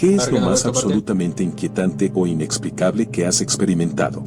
¿Qué es lo más absolutamente inquietante o inexplicable que has experimentado?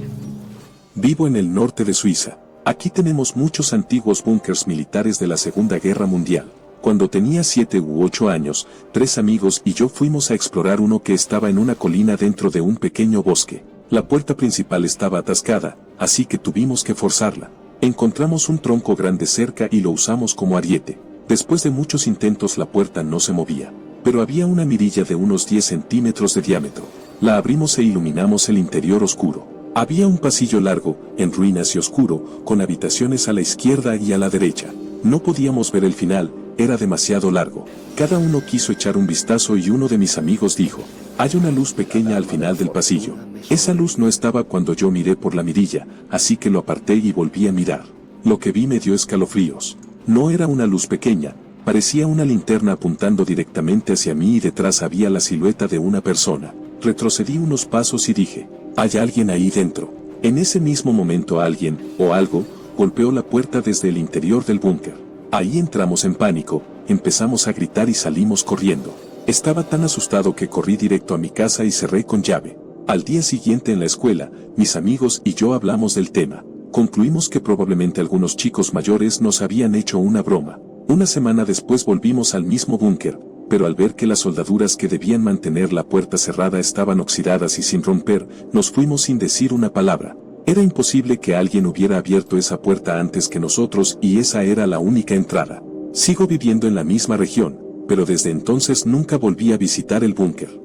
Vivo en el norte de Suiza. Aquí tenemos muchos antiguos búnkers militares de la Segunda Guerra Mundial. Cuando tenía 7 u 8 años, 3 amigos y yo fuimos a explorar uno que estaba en una colina dentro de un pequeño bosque. La puerta principal estaba atascada, así que tuvimos que forzarla. Encontramos un tronco grande cerca y lo usamos como ariete. Después de muchos intentos la puerta no se movía, pero había una mirilla de unos 10 centímetros de diámetro. La abrimos e iluminamos el interior oscuro. Había un pasillo largo, en ruinas y oscuro, con habitaciones a la izquierda y a la derecha. No podíamos ver el final, era demasiado largo. Cada uno quiso echar un vistazo y uno de mis amigos dijo: hay una luz pequeña al final del pasillo. Esa luz no estaba cuando yo miré por la mirilla, así que lo aparté y volví a mirar. Lo que vi me dio escalofríos. No era una luz pequeña, parecía una linterna apuntando directamente hacia mí y detrás había la silueta de una persona. Retrocedí unos pasos y dije: hay alguien ahí dentro. En ese mismo momento alguien, o algo, golpeó la puerta desde el interior del búnker. Ahí entramos en pánico, empezamos a gritar y salimos corriendo. Estaba tan asustado que corrí directo a mi casa y cerré con llave. Al día siguiente en la escuela, mis amigos y yo hablamos del tema. Concluimos que probablemente algunos chicos mayores nos habían hecho una broma. Una semana después volvimos al mismo búnker, pero al ver que las soldaduras que debían mantener la puerta cerrada estaban oxidadas y sin romper, nos fuimos sin decir una palabra. Era imposible que alguien hubiera abierto esa puerta antes que nosotros y esa era la única entrada. Sigo viviendo en la misma región, pero desde entonces nunca volví a visitar el búnker.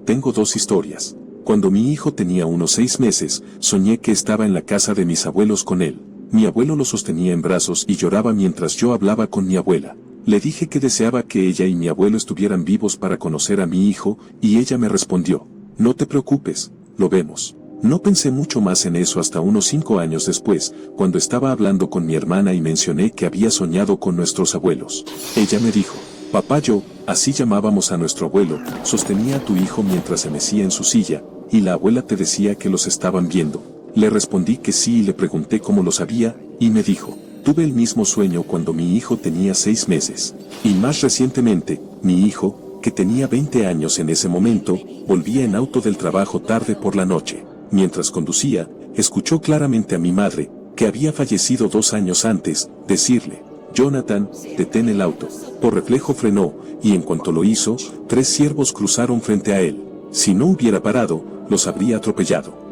Tengo 2 historias. Cuando mi hijo tenía unos 6 meses, soñé que estaba en la casa de mis abuelos con él. Mi abuelo lo sostenía en brazos y lloraba mientras yo hablaba con mi abuela. Le dije que deseaba que ella y mi abuelo estuvieran vivos para conocer a mi hijo, y ella me respondió: no te preocupes, lo vemos. No pensé mucho más en eso hasta unos 5 años después, cuando estaba hablando con mi hermana y mencioné que había soñado con nuestros abuelos. Ella me dijo: papá, yo, así llamábamos a nuestro abuelo, sostenía a tu hijo mientras se mecía en su silla, y la abuela te decía que los estaban viendo. Le respondí que sí y le pregunté cómo lo sabía, y me dijo: tuve el mismo sueño cuando mi hijo tenía 6 meses. Y más recientemente, mi hijo, que tenía 20 años en ese momento, volvía en auto del trabajo tarde por la noche. Mientras conducía, escuchó claramente a mi madre, que había fallecido 2 años antes, decirle: Jonathan, detén el auto. Por reflejo frenó, y en cuanto lo hizo, 3 ciervos cruzaron frente a él. Si no hubiera parado, los habría atropellado.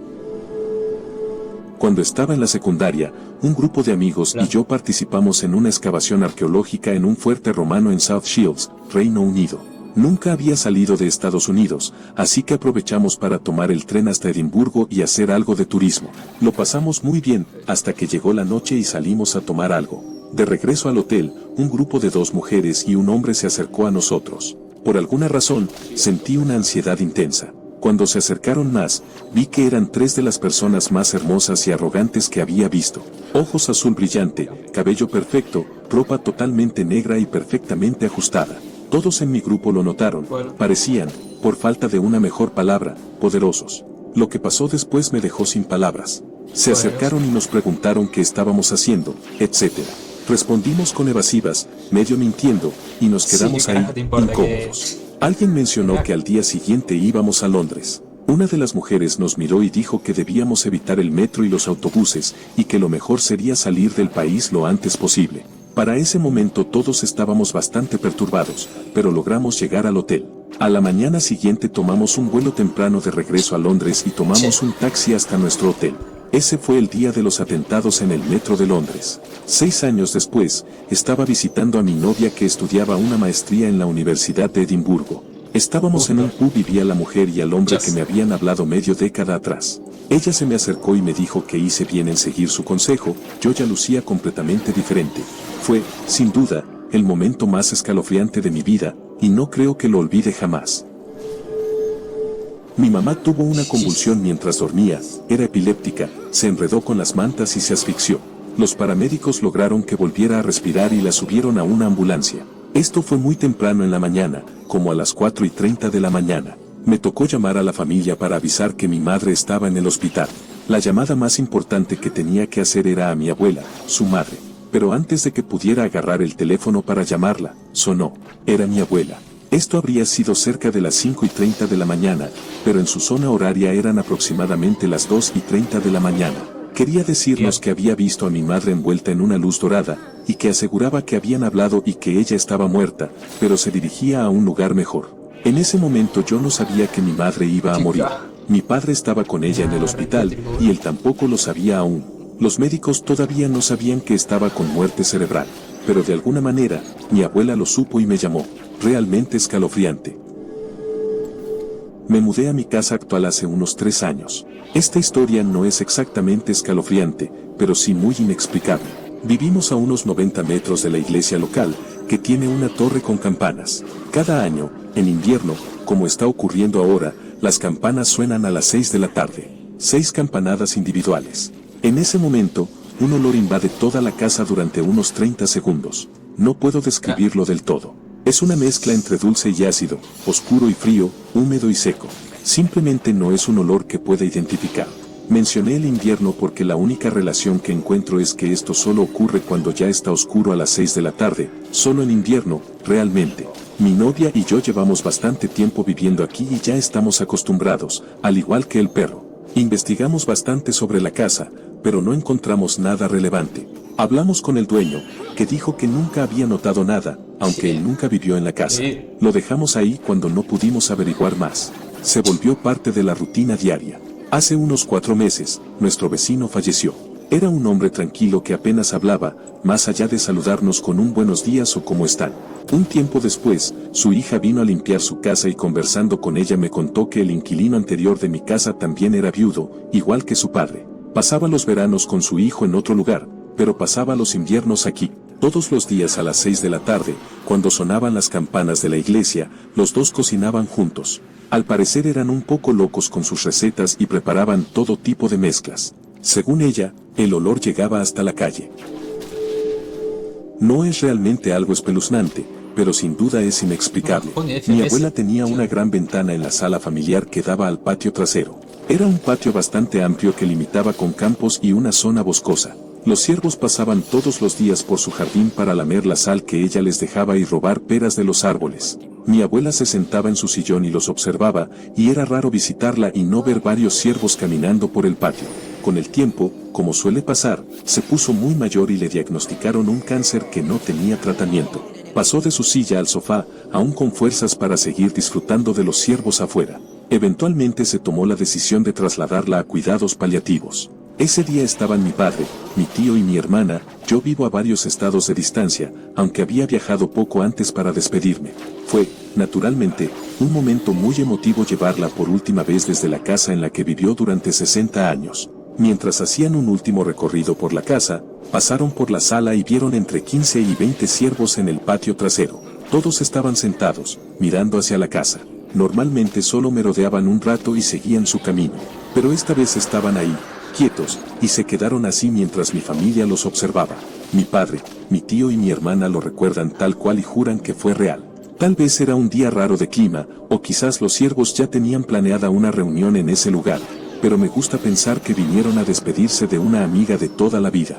Cuando estaba en la secundaria, un grupo de amigos y yo participamos en una excavación arqueológica en un fuerte romano en South Shields, Reino Unido. Nunca había salido de Estados Unidos, así que aprovechamos para tomar el tren hasta Edimburgo y hacer algo de turismo. Lo pasamos muy bien, hasta que llegó la noche y salimos a tomar algo. De regreso al hotel, un grupo de 2 mujeres y un hombre se acercó a nosotros. Por alguna razón, sentí una ansiedad intensa. Cuando se acercaron más, vi que eran 3 de las personas más hermosas y arrogantes que había visto. Ojos azul brillante, cabello perfecto, ropa totalmente negra y perfectamente ajustada. Todos en mi grupo lo notaron, parecían, por falta de una mejor palabra, poderosos. Lo que pasó después me dejó sin palabras. Se acercaron y nos preguntaron qué estábamos haciendo, etc. Respondimos con evasivas, medio mintiendo, y nos quedamos ahí, incómodos. Alguien mencionó que al día siguiente íbamos a Londres. Una de las mujeres nos miró y dijo que debíamos evitar el metro y los autobuses, y que lo mejor sería salir del país lo antes posible. Para ese momento todos estábamos bastante perturbados, pero logramos llegar al hotel. A la mañana siguiente tomamos un vuelo temprano de regreso a Londres y tomamos un taxi hasta nuestro hotel. Ese fue el día de los atentados en el metro de Londres. 6 años después, estaba visitando a mi novia que estudiaba una maestría en la Universidad de Edimburgo. Estábamos en un pub y vi a la mujer y al hombre que me habían hablado medio década atrás. Ella se me acercó y me dijo que hice bien en seguir su consejo, yo ya lucía completamente diferente. Fue, sin duda, el momento más escalofriante de mi vida, y no creo que lo olvide jamás. Mi mamá tuvo una convulsión mientras dormía, era epiléptica, se enredó con las mantas y se asfixió. Los paramédicos lograron que volviera a respirar y la subieron a una ambulancia. Esto fue muy temprano en la mañana, como a las 4:30 de la mañana. Me tocó llamar a la familia para avisar que mi madre estaba en el hospital. La llamada más importante que tenía que hacer era a mi abuela, su madre. Pero antes de que pudiera agarrar el teléfono para llamarla, sonó. Era mi abuela. Esto habría sido cerca de las 5:30 de la mañana, pero en su zona horaria eran aproximadamente las 2:30 de la mañana. Quería decirnos que había visto a mi madre envuelta en una luz dorada, y que aseguraba que habían hablado y que ella estaba muerta, pero se dirigía a un lugar mejor. En ese momento yo no sabía que mi madre iba a morir. Mi padre estaba con ella en el hospital, y él tampoco lo sabía aún. Los médicos todavía no sabían que estaba con muerte cerebral, pero de alguna manera, mi abuela lo supo y me llamó. Realmente escalofriante. Me mudé a mi casa actual hace unos 3 años. Esta historia no es exactamente escalofriante, pero sí muy inexplicable. Vivimos a unos 90 metros de la iglesia local, que tiene una torre con campanas. Cada año, en invierno, como está ocurriendo ahora, las campanas suenan a las 6 de la tarde. 6 campanadas individuales. En ese momento, un olor invade toda la casa durante unos 30 segundos. No puedo describirlo del todo. Es una mezcla entre dulce y ácido, oscuro y frío, húmedo y seco. Simplemente no es un olor que pueda identificar. Mencioné el invierno porque la única relación que encuentro es que esto solo ocurre cuando ya está oscuro a las 6 de la tarde, solo en invierno, realmente. Mi novia y yo llevamos bastante tiempo viviendo aquí y ya estamos acostumbrados, al igual que el perro. Investigamos bastante sobre la casa, pero no encontramos nada relevante. Hablamos con el dueño, que dijo que nunca había notado nada, aunque él nunca vivió en la casa. Lo dejamos ahí cuando no pudimos averiguar más. Se volvió parte de la rutina diaria. Hace unos 4 meses, nuestro vecino falleció. Era un hombre tranquilo que apenas hablaba, más allá de saludarnos con un buenos días o cómo están. Un tiempo después, su hija vino a limpiar su casa y conversando con ella me contó que el inquilino anterior de mi casa también era viudo, igual que su padre. Pasaba los veranos con su hijo en otro lugar, pero pasaba los inviernos aquí. Todos los días a las 6 de la tarde, cuando sonaban las campanas de la iglesia, los dos cocinaban juntos. Al parecer eran un poco locos con sus recetas y preparaban todo tipo de mezclas. Según ella, el olor llegaba hasta la calle. No es realmente algo espeluznante, pero sin duda es inexplicable. Mi abuela tenía una gran ventana en la sala familiar que daba al patio trasero. Era un patio bastante amplio que limitaba con campos y una zona boscosa. Los ciervos pasaban todos los días por su jardín para lamer la sal que ella les dejaba y robar peras de los árboles. Mi abuela se sentaba en su sillón y los observaba, y era raro visitarla y no ver varios ciervos caminando por el patio. Con el tiempo, como suele pasar, se puso muy mayor y le diagnosticaron un cáncer que no tenía tratamiento. Pasó de su silla al sofá, aún con fuerzas para seguir disfrutando de los ciervos afuera. Eventualmente se tomó la decisión de trasladarla a cuidados paliativos. Ese día estaban mi padre, mi tío y mi hermana. Yo vivo a varios estados de distancia, aunque había viajado poco antes para despedirme. Fue, naturalmente, un momento muy emotivo llevarla por última vez desde la casa en la que vivió durante 60 años. Mientras hacían un último recorrido por la casa, pasaron por la sala y vieron entre 15 y 20 ciervos en el patio trasero. Todos estaban sentados, mirando hacia la casa. Normalmente solo merodeaban un rato y seguían su camino, pero esta vez estaban ahí, quietos, y se quedaron así mientras mi familia los observaba. Mi padre, mi tío y mi hermana lo recuerdan tal cual y juran que fue real. Tal vez era un día raro de clima, o quizás los ciervos ya tenían planeada una reunión en ese lugar, pero me gusta pensar que vinieron a despedirse de una amiga de toda la vida.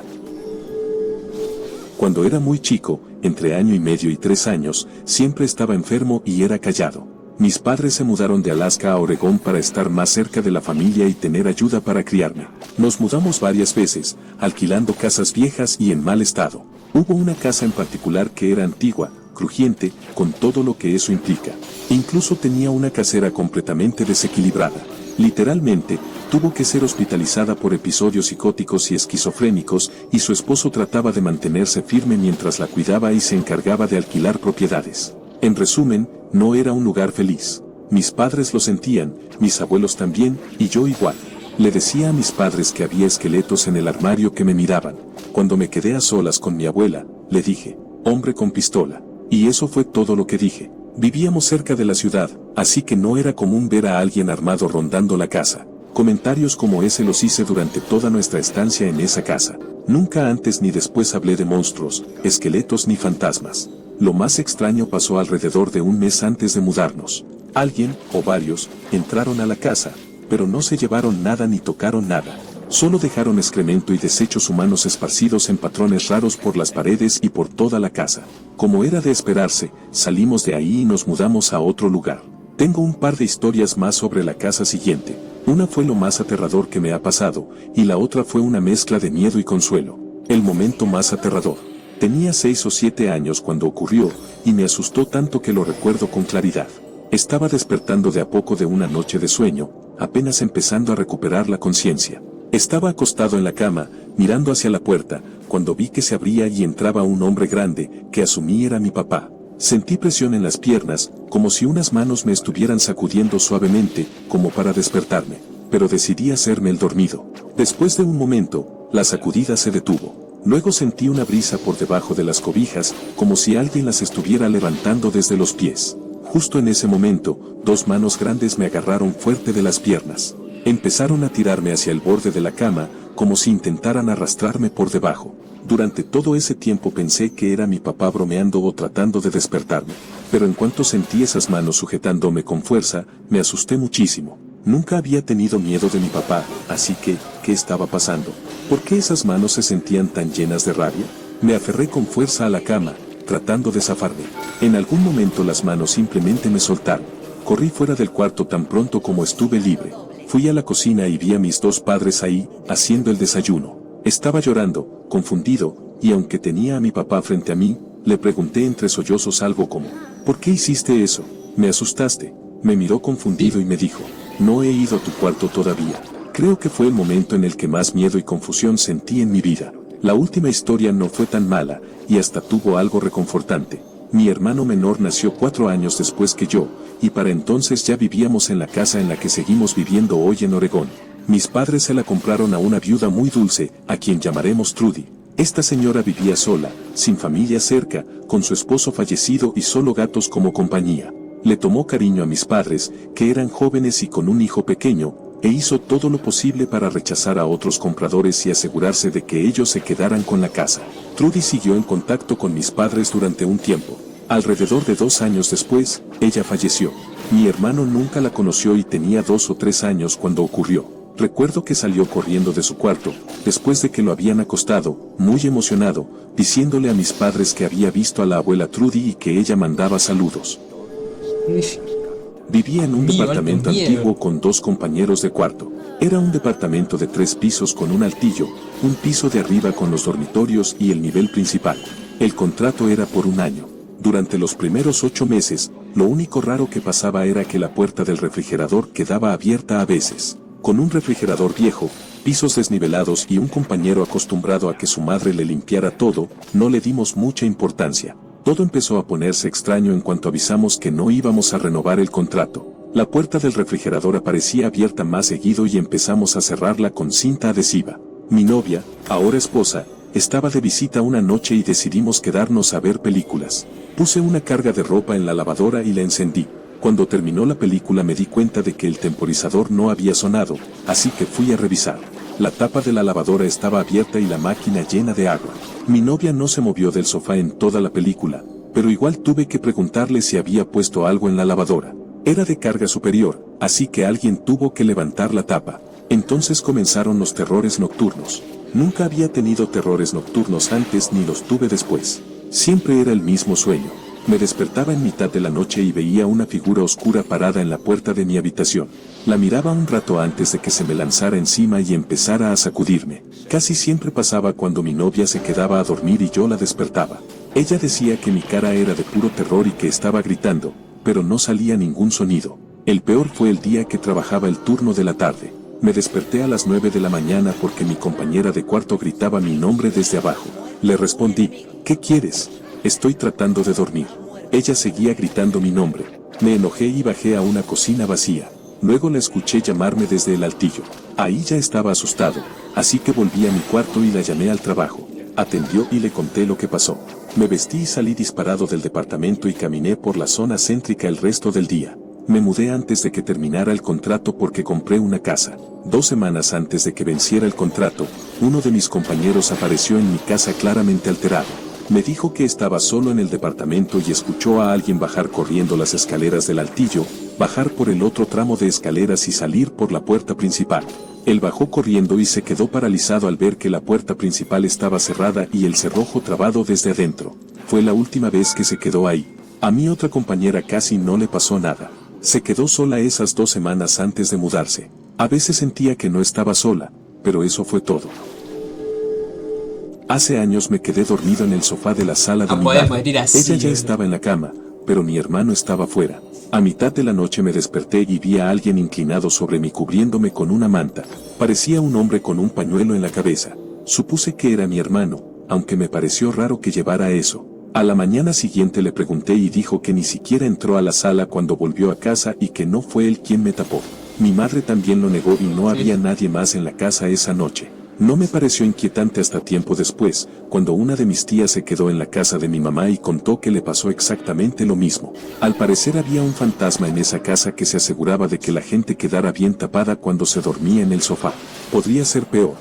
Cuando era muy chico, entre año y medio y 3 años, siempre estaba enfermo y era callado. Mis padres se mudaron de Alaska a Oregón para estar más cerca de la familia y tener ayuda para criarme. Nos mudamos varias veces, alquilando casas viejas y en mal estado. Hubo una casa en particular que era antigua, crujiente, con todo lo que eso implica. Incluso tenía una casera completamente desequilibrada. Literalmente, tuvo que ser hospitalizada por episodios psicóticos y esquizofrénicos, y su esposo trataba de mantenerse firme mientras la cuidaba y se encargaba de alquilar propiedades. En resumen, no era un lugar feliz. Mis padres lo sentían, mis abuelos también, y yo igual. Le decía a mis padres que había esqueletos en el armario que me miraban. Cuando me quedé a solas con mi abuela, le dije, hombre con pistola. Y eso fue todo lo que dije. Vivíamos cerca de la ciudad, así que no era común ver a alguien armado rondando la casa. Comentarios como ese los hice durante toda nuestra estancia en esa casa. Nunca antes ni después hablé de monstruos, esqueletos ni fantasmas. Lo más extraño pasó alrededor de un mes antes de mudarnos. Alguien, o varios, entraron a la casa, pero no se llevaron nada ni tocaron nada. Solo dejaron excremento y desechos humanos esparcidos en patrones raros por las paredes y por toda la casa. Como era de esperarse, salimos de ahí y nos mudamos a otro lugar. Tengo un par de historias más sobre la casa siguiente. Una fue lo más aterrador que me ha pasado, y la otra fue una mezcla de miedo y consuelo. El momento más aterrador. Tenía 6 o 7 años cuando ocurrió, y me asustó tanto que lo recuerdo con claridad. Estaba despertando de a poco de una noche de sueño, apenas empezando a recuperar la conciencia. Estaba acostado en la cama, mirando hacia la puerta, cuando vi que se abría y entraba un hombre grande, que asumí era mi papá. Sentí presión en las piernas, como si unas manos me estuvieran sacudiendo suavemente, como para despertarme, pero decidí hacerme el dormido. Después de un momento, la sacudida se detuvo. Luego sentí una brisa por debajo de las cobijas, como si alguien las estuviera levantando desde los pies. Justo en ese momento, 2 manos grandes me agarraron fuerte de las piernas. Empezaron a tirarme hacia el borde de la cama, como si intentaran arrastrarme por debajo. Durante todo ese tiempo pensé que era mi papá bromeando o tratando de despertarme, pero en cuanto sentí esas manos sujetándome con fuerza, me asusté muchísimo. Nunca había tenido miedo de mi papá, así que, ¿qué estaba pasando? ¿Por qué esas manos se sentían tan llenas de rabia? Me aferré con fuerza a la cama, tratando de zafarme. En algún momento las manos simplemente me soltaron. Corrí fuera del cuarto tan pronto como estuve libre. Fui a la cocina y vi a mis 2 padres ahí, haciendo el desayuno. Estaba llorando, confundido, y aunque tenía a mi papá frente a mí, le pregunté entre sollozos algo como, ¿por qué hiciste eso? Me asustaste. Me miró confundido y me dijo, no he ido a tu cuarto todavía. Creo que fue el momento en el que más miedo y confusión sentí en mi vida. La última historia no fue tan mala, y hasta tuvo algo reconfortante. Mi hermano menor nació 4 años después que yo, y para entonces ya vivíamos en la casa en la que seguimos viviendo hoy en Oregón. Mis padres se la compraron a una viuda muy dulce, a quien llamaremos Trudy. Esta señora vivía sola, sin familia cerca, con su esposo fallecido y solo gatos como compañía. Le tomó cariño a mis padres, que eran jóvenes y con un hijo pequeño, e hizo todo lo posible para rechazar a otros compradores y asegurarse de que ellos se quedaran con la casa. Trudy siguió en contacto con mis padres durante un tiempo. Alrededor de 2 años después, ella falleció. Mi hermano nunca la conoció y tenía 2 o 3 años cuando ocurrió. Recuerdo que salió corriendo de su cuarto, después de que lo habían acostado, muy emocionado, diciéndole a mis padres que había visto a la abuela Trudy y que ella mandaba saludos. Vivía en un departamento antiguo con 2 compañeros de cuarto. Era un departamento de 3 pisos con un altillo, un piso de arriba con los dormitorios y el nivel principal. El contrato era por 1 año. Durante los primeros 8 meses, lo único raro que pasaba era que la puerta del refrigerador quedaba abierta a veces. Con un refrigerador viejo, pisos desnivelados y un compañero acostumbrado a que su madre le limpiara todo, no le dimos mucha importancia. Todo empezó a ponerse extraño en cuanto avisamos que no íbamos a renovar el contrato. La puerta del refrigerador aparecía abierta más seguido y empezamos a cerrarla con cinta adhesiva. Mi novia, ahora esposa, estaba de visita una noche y decidimos quedarnos a ver películas. Puse una carga de ropa en la lavadora y la encendí. Cuando terminó la película me di cuenta de que el temporizador no había sonado, así que fui a revisar. La tapa de la lavadora estaba abierta y la máquina llena de agua. Mi novia no se movió del sofá en toda la película, pero igual tuve que preguntarle si había puesto algo en la lavadora. Era de carga superior, así que alguien tuvo que levantar la tapa. Entonces comenzaron los terrores nocturnos. Nunca había tenido terrores nocturnos antes ni los tuve después. Siempre era el mismo sueño. Me despertaba en mitad de la noche y veía una figura oscura parada en la puerta de mi habitación. La miraba un rato antes de que se me lanzara encima y empezara a sacudirme. Casi siempre pasaba cuando mi novia se quedaba a dormir y yo la despertaba. Ella decía que mi cara era de puro terror y que estaba gritando, pero no salía ningún sonido. El peor fue el día que trabajaba el turno de la tarde. Me desperté a las 9 de la mañana porque mi compañera de cuarto gritaba mi nombre desde abajo. Le respondí, ¿qué quieres? Estoy tratando de dormir. Ella seguía gritando mi nombre. Me enojé y bajé a una cocina vacía. Luego la escuché llamarme desde el altillo. Ahí ya estaba asustado, así que volví a mi cuarto y la llamé al trabajo. Atendió y le conté lo que pasó. Me vestí y salí disparado del departamento y caminé por la zona céntrica el resto del día. Me mudé antes de que terminara el contrato porque compré una casa. 2 semanas antes de que venciera el contrato, uno de mis compañeros apareció en mi casa claramente alterado. Me dijo que estaba solo en el departamento y escuchó a alguien bajar corriendo las escaleras del altillo, bajar por el otro tramo de escaleras y salir por la puerta principal. Él bajó corriendo y se quedó paralizado al ver que la puerta principal estaba cerrada y el cerrojo trabado desde adentro. Fue la última vez que se quedó ahí. A mi otra compañera casi no le pasó nada. Se quedó sola esas 2 semanas antes de mudarse. A veces sentía que no estaba sola, pero eso fue todo. Hace años me quedé dormido en el sofá de la sala de mi madre. Ella ya estaba en la cama, pero mi hermano estaba fuera. A mitad de la noche me desperté y vi a alguien inclinado sobre mí cubriéndome con una manta. Parecía un hombre con un pañuelo en la cabeza. Supuse que era mi hermano, aunque me pareció raro que llevara eso. A la mañana siguiente le pregunté y dijo que ni siquiera entró a la sala cuando volvió a casa y que no fue él quien me tapó. Mi madre también lo negó y no había nadie más en la casa esa noche. No me pareció inquietante hasta tiempo después, cuando una de mis tías se quedó en la casa de mi mamá y contó que le pasó exactamente lo mismo. Al parecer había un fantasma en esa casa que se aseguraba de que la gente quedara bien tapada cuando se dormía en el sofá. Podría ser peor.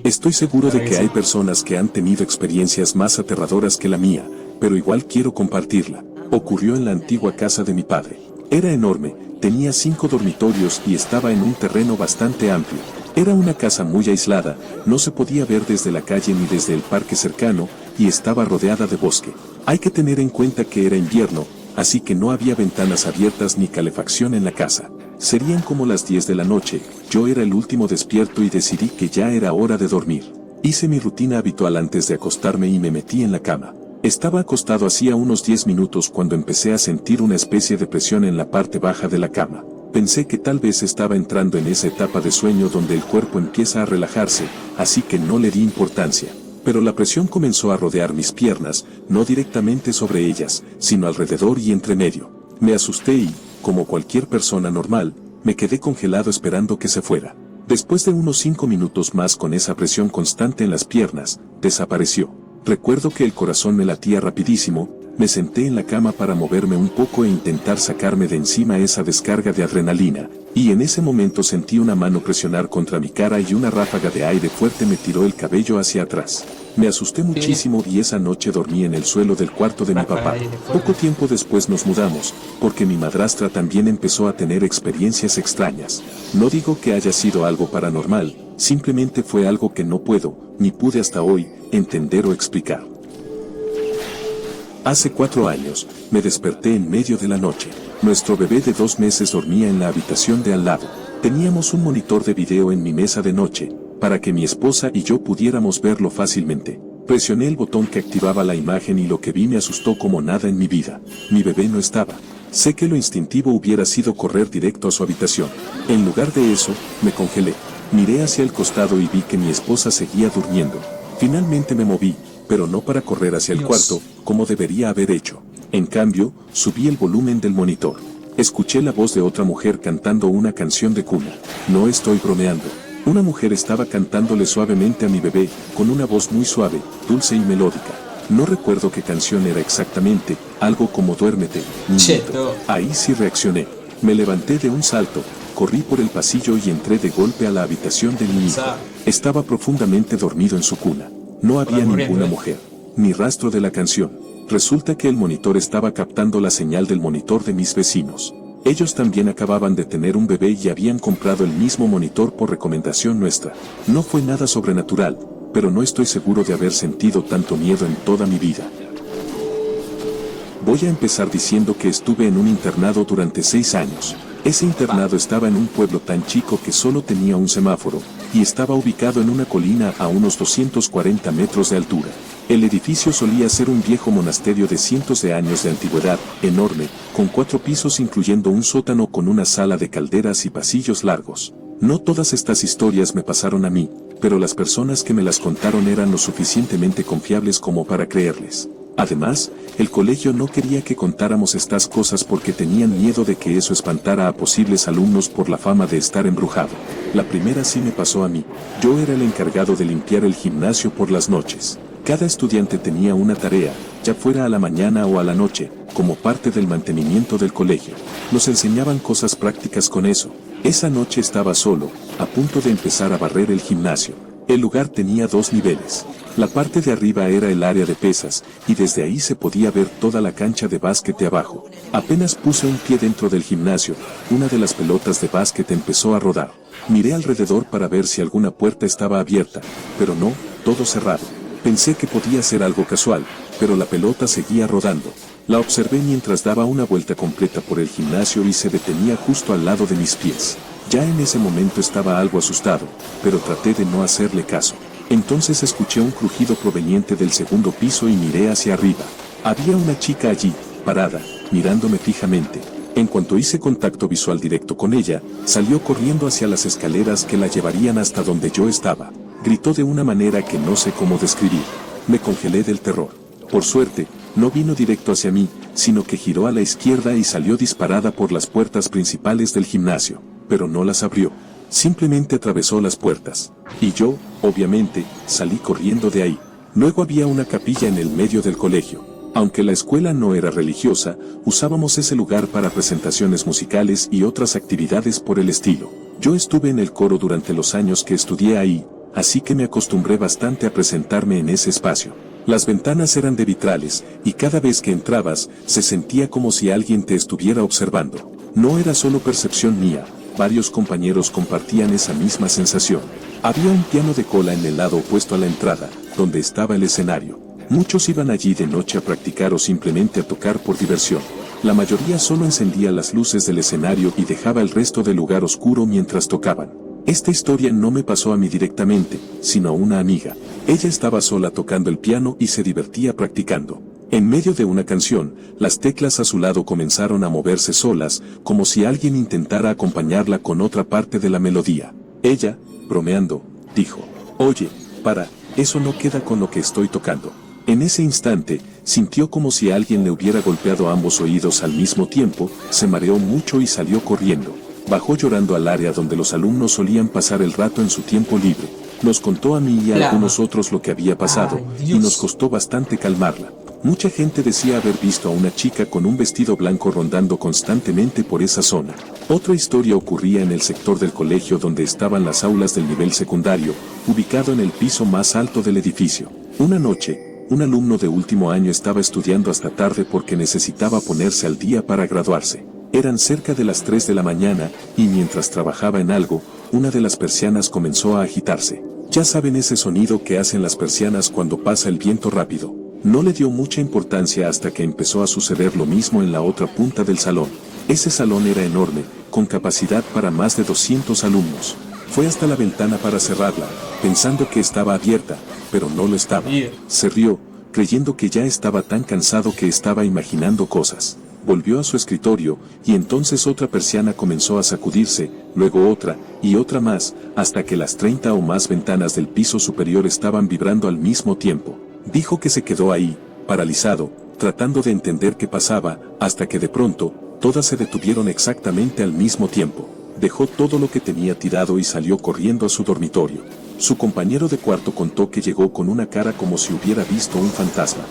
Estoy seguro de que hay personas que han tenido experiencias más aterradoras que la mía, pero igual quiero compartirla. Ocurrió en la antigua casa de mi padre. Era enorme, tenía 5 dormitorios y estaba en un terreno bastante amplio. Era una casa muy aislada, no se podía ver desde la calle ni desde el parque cercano, y estaba rodeada de bosque. Hay que tener en cuenta que era invierno, así que no había ventanas abiertas ni calefacción en la casa. Serían como las 10 de la noche, yo era el último despierto y decidí que ya era hora de dormir. Hice mi rutina habitual antes de acostarme y me metí en la cama. Estaba acostado hacía unos 10 minutos cuando empecé a sentir una especie de presión en la parte baja de la cama. Pensé que tal vez estaba entrando en esa etapa de sueño donde el cuerpo empieza a relajarse, así que no le di importancia. Pero la presión comenzó a rodear mis piernas, no directamente sobre ellas, sino alrededor y entre medio. Me asusté y, como cualquier persona normal, me quedé congelado esperando que se fuera. Después de unos 5 minutos más con esa presión constante en las piernas, desapareció. Recuerdo que el corazón me latía rapidísimo. Me senté en la cama para moverme un poco e intentar sacarme de encima esa descarga de adrenalina, y en ese momento sentí una mano presionar contra mi cara y una ráfaga de aire fuerte me tiró el cabello hacia atrás. Me asusté muchísimo y esa noche dormí en el suelo del cuarto de mi papá. Poco tiempo después nos mudamos, porque mi madrastra también empezó a tener experiencias extrañas. No digo que haya sido algo paranormal, simplemente fue algo que no puedo, ni pude hasta hoy, entender o explicar. Hace 4 años, me desperté en medio de la noche. Nuestro bebé de 2 meses dormía en la habitación de al lado. Teníamos un monitor de video en mi mesa de noche, para que mi esposa y yo pudiéramos verlo fácilmente. Presioné el botón que activaba la imagen y lo que vi me asustó como nada en mi vida. Mi bebé no estaba. Sé que lo instintivo hubiera sido correr directo a su habitación. En lugar de eso, me congelé. Miré hacia el costado y vi que mi esposa seguía durmiendo. Finalmente me moví, pero no para correr hacia el cuarto, como debería haber hecho. En cambio, subí el volumen del monitor. Escuché la voz de otra mujer cantando una canción de cuna. No estoy bromeando. Una mujer estaba cantándole suavemente a mi bebé, con una voz muy suave, dulce y melódica. No recuerdo qué canción era exactamente, algo como duérmete, niñito. Ahí sí reaccioné. Me levanté de un salto, corrí por el pasillo y entré de golpe a la habitación de mi hijo. Estaba profundamente dormido en su cuna. No había ninguna mujer, ni rastro de la canción. Resulta que el monitor estaba captando la señal del monitor de mis vecinos. Ellos también acababan de tener un bebé y habían comprado el mismo monitor por recomendación nuestra. No fue nada sobrenatural, pero no estoy seguro de haber sentido tanto miedo en toda mi vida. Voy a empezar diciendo que estuve en un internado durante 6 años. Ese internado estaba en un pueblo tan chico que solo tenía un semáforo, y estaba ubicado en una colina a unos 240 metros de altura. El edificio solía ser un viejo monasterio de cientos de años de antigüedad, enorme, con 4 pisos incluyendo un sótano con una sala de calderas y pasillos largos. No todas estas historias me pasaron a mí, pero las personas que me las contaron eran lo suficientemente confiables como para creerles. Además, el colegio no quería que contáramos estas cosas porque tenían miedo de que eso espantara a posibles alumnos por la fama de estar embrujado. La primera sí me pasó a mí. Yo era el encargado de limpiar el gimnasio por las noches. Cada estudiante tenía una tarea, ya fuera a la mañana o a la noche, como parte del mantenimiento del colegio. Nos enseñaban cosas prácticas con eso. Esa noche estaba solo, a punto de empezar a barrer el gimnasio. El lugar tenía 2 niveles. La parte de arriba era el área de pesas, y desde ahí se podía ver toda la cancha de básquet de abajo. Apenas puse un pie dentro del gimnasio, una de las pelotas de básquet empezó a rodar. Miré alrededor para ver si alguna puerta estaba abierta, pero no, todo cerrado. Pensé que podía ser algo casual, pero la pelota seguía rodando. La observé mientras daba una vuelta completa por el gimnasio y se detenía justo al lado de mis pies. Ya en ese momento estaba algo asustado, pero traté de no hacerle caso. Entonces escuché un crujido proveniente del segundo piso y miré hacia arriba. Había una chica allí, parada, mirándome fijamente. En cuanto hice contacto visual directo con ella, salió corriendo hacia las escaleras que la llevarían hasta donde yo estaba. Gritó de una manera que no sé cómo describir. Me congelé del terror. Por suerte, no vino directo hacia mí, sino que giró a la izquierda y salió disparada por las puertas principales del gimnasio, pero no las abrió. Simplemente atravesó las puertas. Y yo, obviamente, salí corriendo de ahí. Luego había una capilla en el medio del colegio. Aunque la escuela no era religiosa, usábamos ese lugar para presentaciones musicales y otras actividades por el estilo. Yo estuve en el coro durante los años que estudié ahí, así que me acostumbré bastante a presentarme en ese espacio. Las ventanas eran de vitrales, y cada vez que entrabas, se sentía como si alguien te estuviera observando. No era solo percepción mía, varios compañeros compartían esa misma sensación. Había un piano de cola en el lado opuesto a la entrada, donde estaba el escenario. Muchos iban allí de noche a practicar o simplemente a tocar por diversión. La mayoría solo encendía las luces del escenario y dejaba el resto del lugar oscuro mientras tocaban. Esta historia no me pasó a mí directamente, sino a una amiga. Ella estaba sola tocando el piano y se divertía practicando. En medio de una canción, las teclas a su lado comenzaron a moverse solas, como si alguien intentara acompañarla con otra parte de la melodía. Ella, bromeando, dijo: «Oye, para, eso no queda con lo que estoy tocando». En ese instante, sintió como si alguien le hubiera golpeado ambos oídos al mismo tiempo, se mareó mucho y salió corriendo. Bajó llorando al área donde los alumnos solían pasar el rato en su tiempo libre. Nos contó a mí y a algunos otros lo que había pasado, y nos costó bastante calmarla. Mucha gente decía haber visto a una chica con un vestido blanco rondando constantemente por esa zona. Otra historia ocurría en el sector del colegio donde estaban las aulas del nivel secundario, ubicado en el piso más alto del edificio. Una noche, un alumno de último año estaba estudiando hasta tarde porque necesitaba ponerse al día para graduarse. Eran cerca de las 3 de la mañana, y mientras trabajaba en algo, una de las persianas comenzó a agitarse. Ya saben ese sonido que hacen las persianas cuando pasa el viento rápido. No le dio mucha importancia hasta que empezó a suceder lo mismo en la otra punta del salón. Ese salón era enorme, con capacidad para más de 200 alumnos. Fue hasta la ventana para cerrarla, pensando que estaba abierta, pero no lo estaba. Se rió, creyendo que ya estaba tan cansado que estaba imaginando cosas. Volvió a su escritorio, y entonces otra persiana comenzó a sacudirse, luego otra, y otra más, hasta que las 30 o más ventanas del piso superior estaban vibrando al mismo tiempo. Dijo que se quedó ahí, paralizado, tratando de entender qué pasaba, hasta que de pronto, todas se detuvieron exactamente al mismo tiempo. Dejó todo lo que tenía tirado y salió corriendo a su dormitorio. Su compañero de cuarto contó que llegó con una cara como si hubiera visto un fantasma.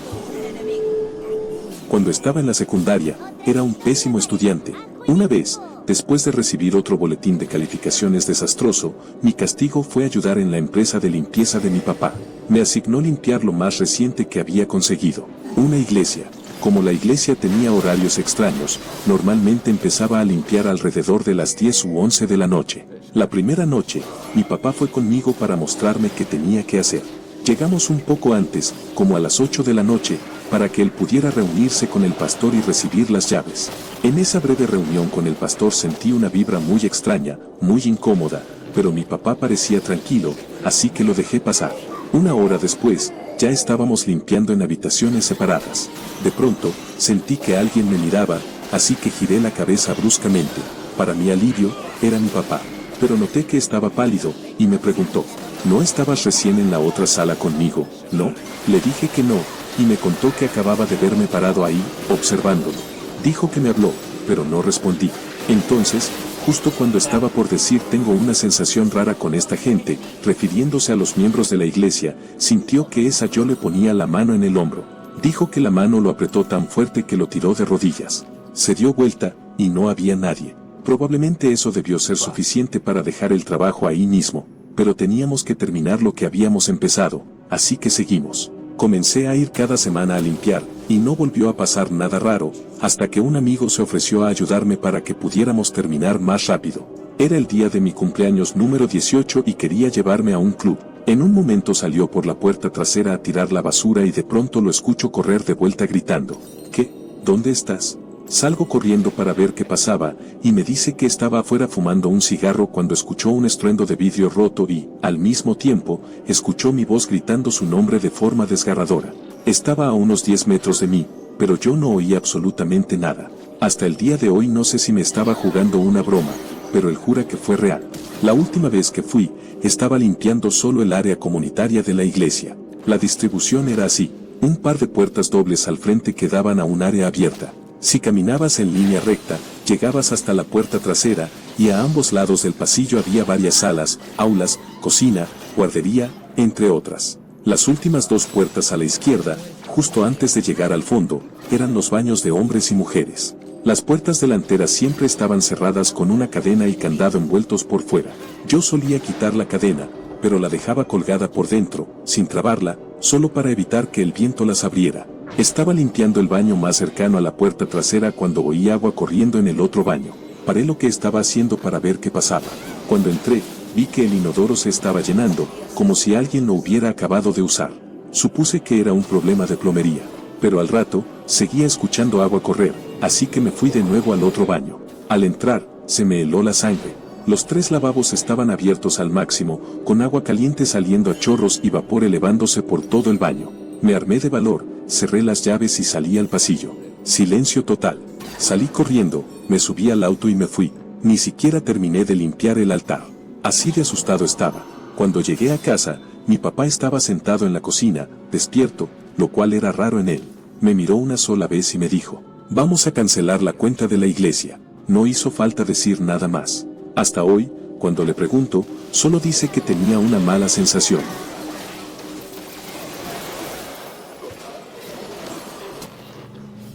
Cuando estaba en la secundaria, era un pésimo estudiante. Una vez, después de recibir otro boletín de calificaciones desastroso, mi castigo fue ayudar en la empresa de limpieza de mi papá. Me asignó limpiar lo más reciente que había conseguido, una iglesia. Como la iglesia tenía horarios extraños, normalmente empezaba a limpiar alrededor de las 10 u 11 de la noche. La primera noche, mi papá fue conmigo para mostrarme qué tenía que hacer. Llegamos un poco antes, como a las 8 de la noche, para que él pudiera reunirse con el pastor y recibir las llaves. En esa breve reunión con el pastor sentí una vibra muy extraña, muy incómoda, pero mi papá parecía tranquilo, así que lo dejé pasar. Una hora después, ya estábamos limpiando en habitaciones separadas. De pronto, sentí que alguien me miraba, así que giré la cabeza bruscamente. Para mi alivio, era mi papá. Pero noté que estaba pálido, y me preguntó: ¿no estabas recién en la otra sala conmigo, no? Le dije que no, y me contó que acababa de verme parado ahí, observándolo. Dijo que me habló, pero no respondí. Entonces, justo cuando estaba por decir tengo una sensación rara con esta gente, refiriéndose a los miembros de la iglesia, sintió que esa yo le ponía la mano en el hombro. Dijo que la mano lo apretó tan fuerte que lo tiró de rodillas. Se dio vuelta, y no había nadie. Probablemente eso debió ser suficiente para dejar el trabajo ahí mismo. pero teníamos que terminar lo que habíamos empezado, así que seguimos. Comencé a ir cada semana a limpiar, y no volvió a pasar nada raro, hasta que un amigo se ofreció a ayudarme para que pudiéramos terminar más rápido. Era el día de mi cumpleaños número 18 y quería llevarme a un club. En un momento salió por la puerta trasera a tirar la basura y de pronto lo escucho correr de vuelta gritando: ¿qué? ¿Dónde estás? Salgo corriendo para ver qué pasaba, y me dice que estaba afuera fumando un cigarro cuando escuchó un estruendo de vidrio roto y, al mismo tiempo, escuchó mi voz gritando su nombre de forma desgarradora. Estaba a unos 10 metros de mí, pero yo no oí absolutamente nada. Hasta el día de hoy no sé si me estaba jugando una broma, pero él jura que fue real. La última vez que fui, estaba limpiando solo el área comunitaria de la iglesia. La distribución era así: un par de puertas dobles al frente que daban a un área abierta. Si caminabas en línea recta, llegabas hasta la puerta trasera, y a ambos lados del pasillo había varias salas, aulas, cocina, guardería, entre otras. Las últimas dos puertas a la izquierda, justo antes de llegar al fondo, eran los baños de hombres y mujeres. Las puertas delanteras siempre estaban cerradas con una cadena y candado envueltos por fuera. Yo solía quitar la cadena, pero la dejaba colgada por dentro, sin trabarla, solo para evitar que el viento las abriera. Estaba limpiando el baño más cercano a la puerta trasera cuando oí agua corriendo en el otro baño. Paré lo que estaba haciendo para ver qué pasaba. Cuando entré, vi que el inodoro se estaba llenando, como si alguien lo hubiera acabado de usar. Supuse que era un problema de plomería, pero al rato, seguía escuchando agua correr, así que me fui de nuevo al otro baño. Al entrar, se me heló la sangre. Los 3 lavabos estaban abiertos al máximo, con agua caliente saliendo a chorros y vapor elevándose por todo el baño. Me armé de valor, cerré las llaves y salí al pasillo. Silencio total. Salí corriendo, me subí al auto y me fui. Ni siquiera terminé de limpiar el altar. Así de asustado estaba. Cuando llegué a casa, mi papá estaba sentado en la cocina, despierto, lo cual era raro en él. Me miró una sola vez y me dijo: vamos a cancelar la cuenta de la iglesia. No hizo falta decir nada más. Hasta hoy, cuando le pregunto, solo dice que tenía una mala sensación.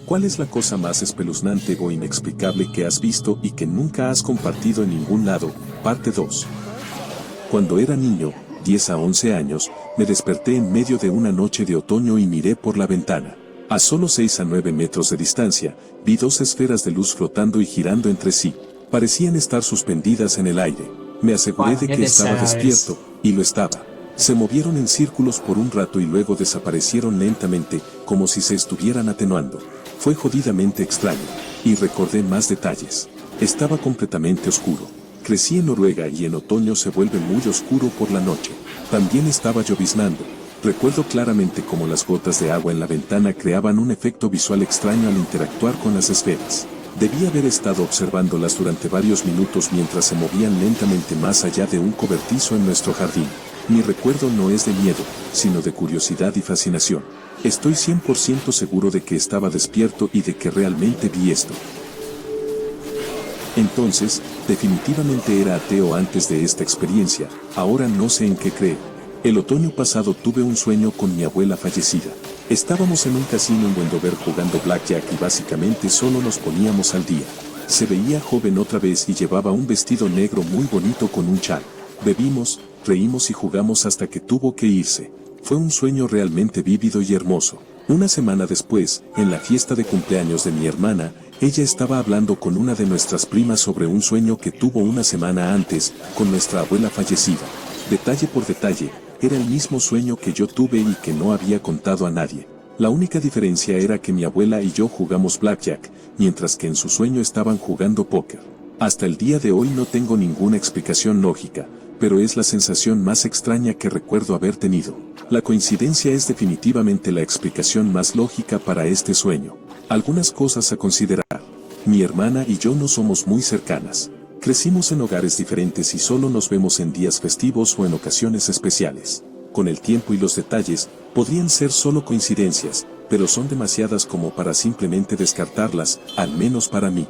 ¿Cuál es la cosa más espeluznante o inexplicable que has visto y que nunca has compartido en ningún lado? Parte 2. Cuando era niño, 10 a 11 años, me desperté en medio de una noche de otoño y miré por la ventana. A solo 6 a 9 metros de distancia, vi 2 esferas de luz flotando y girando entre sí. Parecían estar suspendidas en el aire. Me aseguré de que estaba despierto, y lo estaba. Se movieron en círculos por un rato y luego desaparecieron lentamente, como si se estuvieran atenuando. Fue jodidamente extraño, y recordé más detalles. Estaba completamente oscuro. Crecí en Noruega y en otoño se vuelve muy oscuro por la noche. También estaba lloviznando. Recuerdo claramente cómo las gotas de agua en la ventana creaban un efecto visual extraño al interactuar con las esferas. Debí haber estado observándolas durante varios minutos mientras se movían lentamente más allá de un cobertizo en nuestro jardín. Mi recuerdo no es de miedo, sino de curiosidad y fascinación. Estoy 100% seguro de que estaba despierto y de que realmente vi esto. Entonces, definitivamente era ateo antes de esta experiencia, ahora no sé en qué creer. El otoño pasado tuve un sueño con mi abuela fallecida. Estábamos en un casino en Wendover jugando blackjack y básicamente solo nos poníamos al día. Se veía joven otra vez y llevaba un vestido negro muy bonito con un chal. Bebimos, reímos y jugamos hasta que tuvo que irse. Fue un sueño realmente vívido y hermoso. Una semana después, en la fiesta de cumpleaños de mi hermana, ella estaba hablando con una de nuestras primas sobre un sueño que tuvo una semana antes, con nuestra abuela fallecida. Detalle por detalle, era el mismo sueño que yo tuve y que no había contado a nadie. La única diferencia era que mi abuela y yo jugamos blackjack, mientras que en su sueño estaban jugando póker. Hasta el día de hoy no tengo ninguna explicación lógica, pero es la sensación más extraña que recuerdo haber tenido. La coincidencia es definitivamente la explicación más lógica para este sueño. Algunas cosas a considerar. Mi hermana y yo no somos muy cercanas. Crecimos en hogares diferentes y solo nos vemos en días festivos o en ocasiones especiales. Con el tiempo y los detalles, podrían ser solo coincidencias, pero son demasiadas como para simplemente descartarlas, al menos para mí.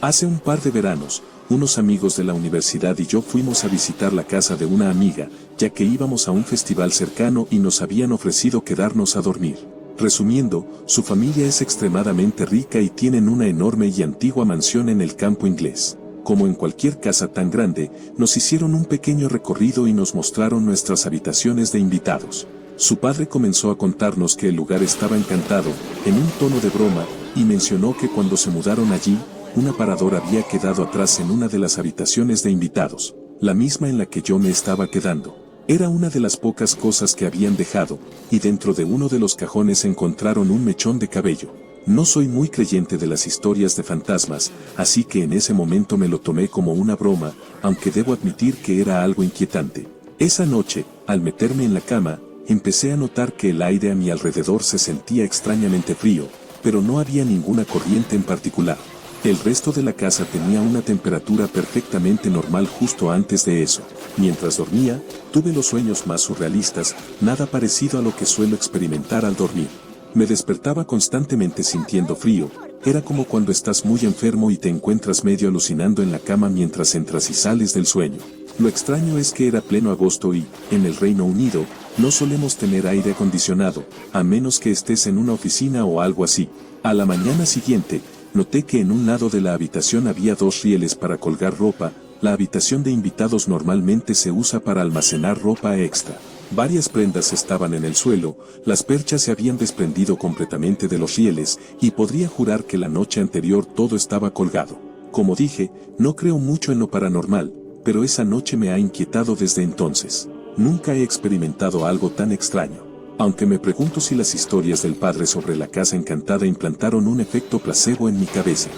Hace un par de veranos, unos amigos de la universidad y yo fuimos a visitar la casa de una amiga, ya que íbamos a un festival cercano y nos habían ofrecido quedarnos a dormir. Resumiendo, su familia es extremadamente rica y tienen una enorme y antigua mansión en el campo inglés. Como en cualquier casa tan grande, nos hicieron un pequeño recorrido y nos mostraron nuestras habitaciones de invitados. Su padre comenzó a contarnos que el lugar estaba encantado, en un tono de broma, y mencionó que cuando se mudaron allí, un aparador había quedado atrás en una de las habitaciones de invitados, la misma en la que yo me estaba quedando. Era una de las pocas cosas que habían dejado, y dentro de uno de los cajones encontraron un mechón de cabello. No soy muy creyente de las historias de fantasmas, así que en ese momento me lo tomé como una broma, aunque debo admitir que era algo inquietante. Esa noche, al meterme en la cama, empecé a notar que el aire a mi alrededor se sentía extrañamente frío, pero no había ninguna corriente en particular. El resto de la casa tenía una temperatura perfectamente normal justo antes de eso. Mientras dormía, tuve los sueños más surrealistas, nada parecido a lo que suelo experimentar al dormir. Me despertaba constantemente sintiendo frío, era como cuando estás muy enfermo y te encuentras medio alucinando en la cama mientras entras y sales del sueño. Lo extraño es que era pleno agosto y, en el Reino Unido, no solemos tener aire acondicionado, a menos que estés en una oficina o algo así. A la mañana siguiente, noté que en un lado de la habitación había 2 rieles para colgar ropa. La habitación de invitados normalmente se usa para almacenar ropa extra. Varias prendas estaban en el suelo, las perchas se habían desprendido completamente de los rieles, y podría jurar que la noche anterior todo estaba colgado. Como dije, no creo mucho en lo paranormal, pero esa noche me ha inquietado desde entonces. Nunca he experimentado algo tan extraño. Aunque me pregunto si las historias del padre sobre la casa encantada implantaron un efecto placebo en mi cabeza.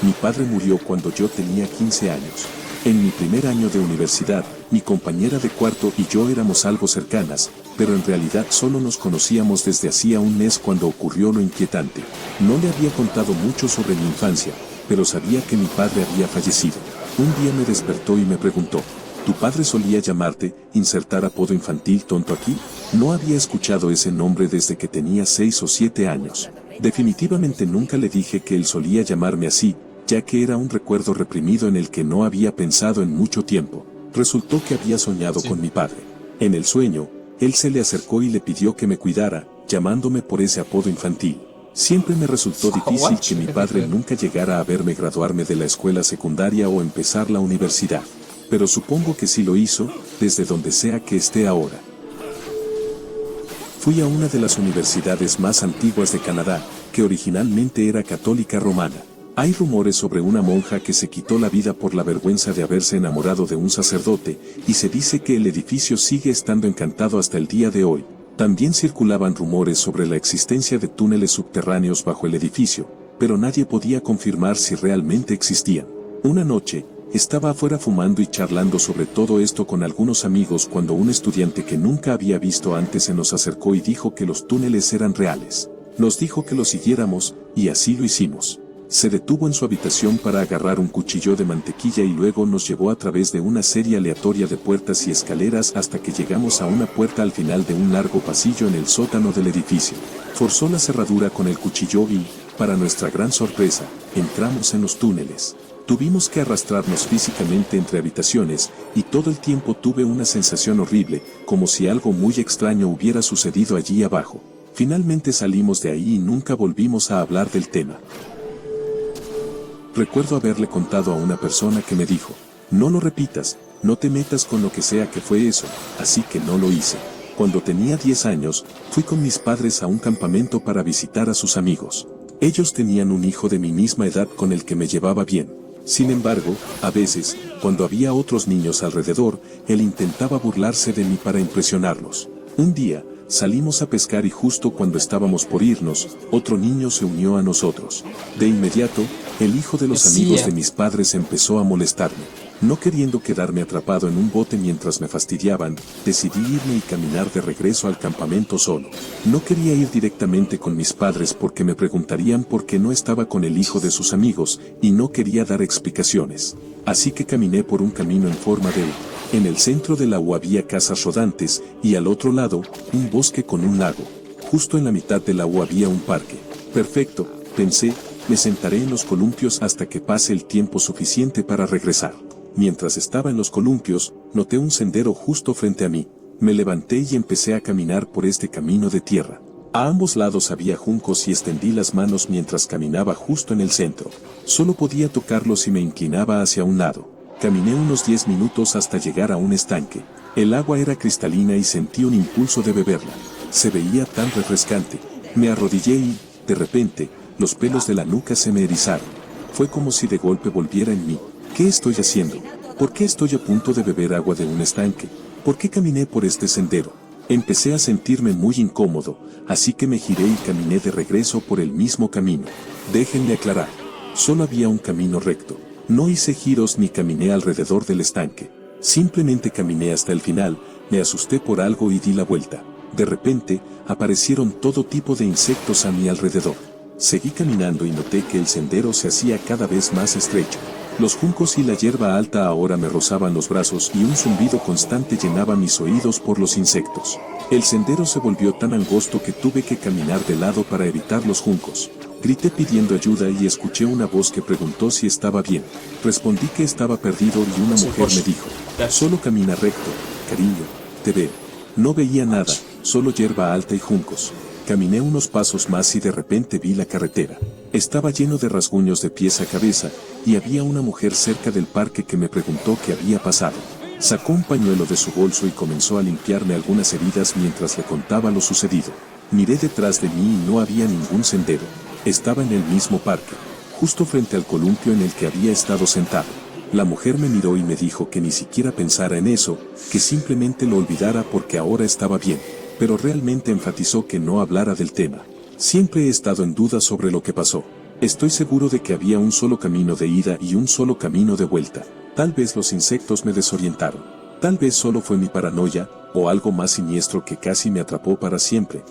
Mi padre murió cuando yo tenía 15 años. En mi primer año de universidad, mi compañera de cuarto y yo éramos algo cercanas, pero en realidad solo nos conocíamos desde hacía un mes cuando ocurrió lo inquietante. No le había contado mucho sobre mi infancia, pero sabía que mi padre había fallecido. Un día me despertó y me preguntó: ¿tu padre solía llamarte, insertar apodo infantil tonto aquí? No había escuchado ese nombre desde que tenía 6 o 7 años. Definitivamente nunca le dije que él solía llamarme así, ya que era un recuerdo reprimido en el que no había pensado en mucho tiempo. Resultó que había soñado con mi padre. En el sueño, él se le acercó y le pidió que me cuidara, llamándome por ese apodo infantil. Siempre me resultó difícil que mi padre nunca llegara a verme graduarme de la escuela secundaria o empezar la universidad. Pero supongo que sí lo hizo, desde donde sea que esté ahora. Fui a una de las universidades más antiguas de Canadá, que originalmente era católica romana. Hay rumores sobre una monja que se quitó la vida por la vergüenza de haberse enamorado de un sacerdote, y se dice que el edificio sigue estando encantado hasta el día de hoy. También circulaban rumores sobre la existencia de túneles subterráneos bajo el edificio, pero nadie podía confirmar si realmente existían. Una noche, estaba afuera fumando y charlando sobre todo esto con algunos amigos cuando un estudiante que nunca había visto antes se nos acercó y dijo que los túneles eran reales. Nos dijo que los siguiéramos, y así lo hicimos. Se detuvo en su habitación para agarrar un cuchillo de mantequilla y luego nos llevó a través de una serie aleatoria de puertas y escaleras hasta que llegamos a una puerta al final de un largo pasillo en el sótano del edificio. Forzó la cerradura con el cuchillo y, para nuestra gran sorpresa, entramos en los túneles. Tuvimos que arrastrarnos físicamente entre habitaciones, y todo el tiempo tuve una sensación horrible, como si algo muy extraño hubiera sucedido allí abajo. Finalmente salimos de ahí y nunca volvimos a hablar del tema. Recuerdo haberle contado a una persona que me dijo: no lo repitas, no te metas con lo que sea que fue eso, así que no lo hice. Cuando tenía 10 años, fui con mis padres a un campamento para visitar a sus amigos. Ellos tenían un hijo de mi misma edad con el que me llevaba bien. Sin embargo, a veces, cuando había otros niños alrededor, él intentaba burlarse de mí para impresionarlos. Un día, salimos a pescar y justo cuando estábamos por irnos, otro niño se unió a nosotros. De inmediato, el hijo de los amigos de mis padres empezó a molestarme. No queriendo quedarme atrapado en un bote mientras me fastidiaban, decidí irme y caminar de regreso al campamento solo. No quería ir directamente con mis padres porque me preguntarían por qué no estaba con el hijo de sus amigos, y no quería dar explicaciones. Así que caminé por un camino en forma de U. En el centro del agua había casas rodantes, y al otro lado, un bosque con un lago. Justo en la mitad del agua había un parque. Perfecto, pensé, me sentaré en los columpios hasta que pase el tiempo suficiente para regresar. Mientras estaba en los columpios, noté un sendero justo frente a mí. Me levanté y empecé a caminar por este camino de tierra. A ambos lados había juncos y extendí las manos mientras caminaba justo en el centro. Solo podía tocarlos si me inclinaba hacia un lado. Caminé unos 10 minutos hasta llegar a un estanque. El agua era cristalina y sentí un impulso de beberla. Se veía tan refrescante. Me arrodillé y, de repente, los pelos de la nuca se me erizaron. Fue como si de golpe volviera en mí. ¿Qué estoy haciendo? ¿Por qué estoy a punto de beber agua de un estanque? ¿Por qué caminé por este sendero? Empecé a sentirme muy incómodo, así que me giré y caminé de regreso por el mismo camino. Déjenme aclarar. Solo había un camino recto. No hice giros ni caminé alrededor del estanque. Simplemente caminé hasta el final, me asusté por algo y di la vuelta. De repente, aparecieron todo tipo de insectos a mi alrededor. Seguí caminando y noté que el sendero se hacía cada vez más estrecho. Los juncos y la hierba alta ahora me rozaban los brazos y un zumbido constante llenaba mis oídos por los insectos. El sendero se volvió tan angosto que tuve que caminar de lado para evitar los juncos. Grité pidiendo ayuda y escuché una voz que preguntó si estaba bien. Respondí que estaba perdido y una mujer me dijo: solo camina recto, cariño, te veo. No veía nada, solo hierba alta y juncos. Caminé unos pasos más y de repente vi la carretera. Estaba lleno de rasguños de pies a cabeza, y había una mujer cerca del parque que me preguntó qué había pasado. Sacó un pañuelo de su bolso y comenzó a limpiarme algunas heridas mientras le contaba lo sucedido. Miré detrás de mí y no había ningún sendero. Estaba en el mismo parque, justo frente al columpio en el que había estado sentado. La mujer me miró y me dijo que ni siquiera pensara en eso, que simplemente lo olvidara porque ahora estaba bien, pero realmente enfatizó que no hablara del tema. Siempre he estado en duda sobre lo que pasó. Estoy seguro de que había un solo camino de ida y un solo camino de vuelta. Tal vez los insectos me desorientaron. Tal vez solo fue mi paranoia, o algo más siniestro que casi me atrapó para siempre.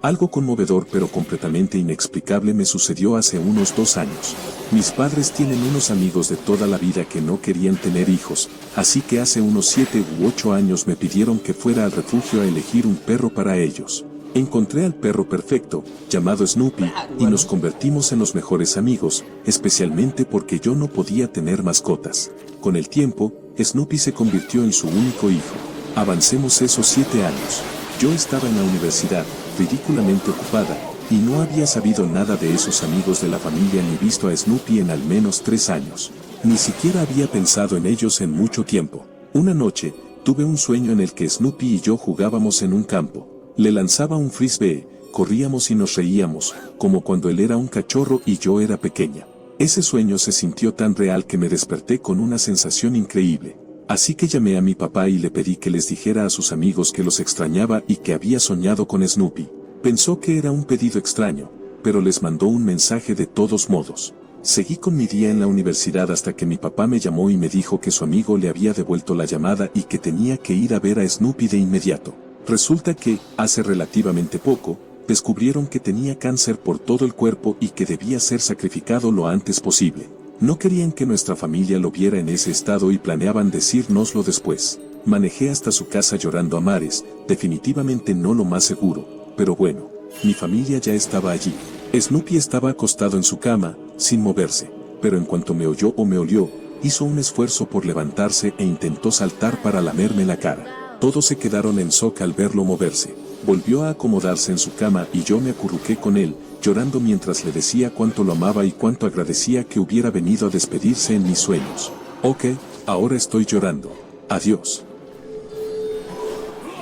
Algo conmovedor pero completamente inexplicable me sucedió hace unos 2 años. Mis padres tienen unos amigos de toda la vida que no querían tener hijos, así que hace unos 7 u 8 años me pidieron que fuera al refugio a elegir un perro para ellos. Encontré al perro perfecto, llamado Snoopy, y nos convertimos en los mejores amigos, especialmente porque yo no podía tener mascotas. Con el tiempo, Snoopy se convirtió en su único hijo. Avancemos esos 7 años. Yo estaba en la universidad, ridículamente ocupada, y no había sabido nada de esos amigos de la familia ni visto a Snoopy en al menos 3 años. Ni siquiera había pensado en ellos en mucho tiempo. Una noche, tuve un sueño en el que Snoopy y yo jugábamos en un campo. Le lanzaba un frisbee, corríamos y nos reíamos, como cuando él era un cachorro y yo era pequeña. Ese sueño se sintió tan real que me desperté con una sensación increíble. Así que llamé a mi papá y le pedí que les dijera a sus amigos que los extrañaba y que había soñado con Snoopy. Pensó que era un pedido extraño, pero les mandó un mensaje de todos modos. Seguí con mi día en la universidad hasta que mi papá me llamó y me dijo que su amigo le había devuelto la llamada y que tenía que ir a ver a Snoopy de inmediato. Resulta que, hace relativamente poco, descubrieron que tenía cáncer por todo el cuerpo y que debía ser sacrificado lo antes posible. No querían que nuestra familia lo viera en ese estado y planeaban decírnoslo después. Manejé hasta su casa llorando a mares, definitivamente no lo más seguro, pero bueno, mi familia ya estaba allí. Snoopy estaba acostado en su cama, sin moverse, pero en cuanto me oyó o me olió, hizo un esfuerzo por levantarse e intentó saltar para lamerme la cara. Todos se quedaron en shock al verlo moverse. Volvió a acomodarse en su cama y yo me acurruqué con él, llorando mientras le decía cuánto lo amaba y cuánto agradecía que hubiera venido a despedirse en mis sueños. Ok, ahora estoy llorando. Adiós.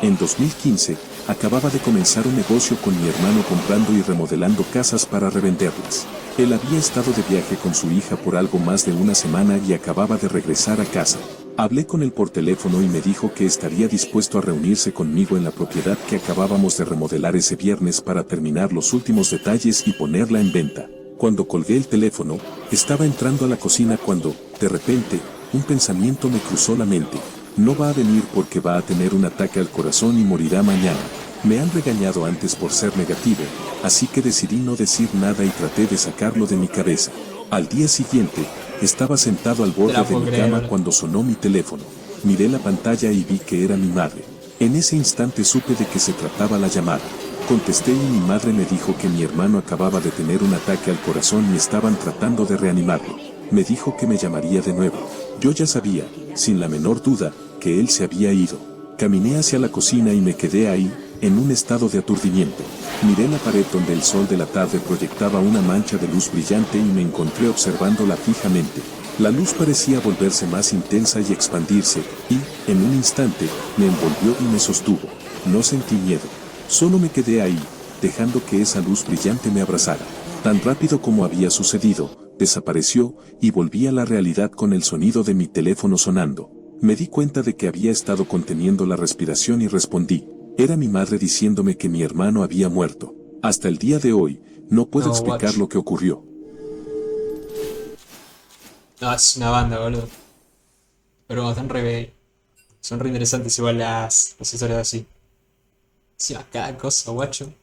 En 2015, acababa de comenzar un negocio con mi hermano comprando y remodelando casas para revenderlas. Él había estado de viaje con su hija por algo más de una semana y acababa de regresar a casa. Hablé con él por teléfono y me dijo que estaría dispuesto a reunirse conmigo en la propiedad que acabábamos de remodelar ese viernes para terminar los últimos detalles y ponerla en venta. Cuando colgué el teléfono, estaba entrando a la cocina cuando, de repente, un pensamiento me cruzó la mente. No va a venir porque va a tener un ataque al corazón y morirá mañana. Me han regañado antes por ser negativo, así que decidí no decir nada y traté de sacarlo de mi cabeza. Al día siguiente, estaba sentado al borde de mi cama cuando sonó mi teléfono. Miré la pantalla y vi que era mi madre. En ese instante supe de qué se trataba la llamada. Contesté y mi madre me dijo que mi hermano acababa de tener un ataque al corazón y estaban tratando de reanimarlo. Me dijo que me llamaría de nuevo. Yo ya sabía, sin la menor duda, que él se había ido. Caminé hacia la cocina y me quedé ahí, en un estado de aturdimiento. Miré la pared donde el sol de la tarde proyectaba una mancha de luz brillante y me encontré observándola fijamente. La luz parecía volverse más intensa y expandirse, y, en un instante, me envolvió y me sostuvo. No sentí miedo. Solo me quedé ahí, dejando que esa luz brillante me abrazara. Tan rápido como había sucedido, desapareció, y volví a la realidad con el sonido de mi teléfono sonando. Me di cuenta de que había estado conteniendo la respiración y respondí. Era mi madre diciéndome que mi hermano había muerto. Hasta el día de hoy, no puedo No, explicar Watch. lo que ocurrió. No, es una banda, boludo. Pero bueno, son re interesantes igual las historias así. Sí, cada cosa, guacho.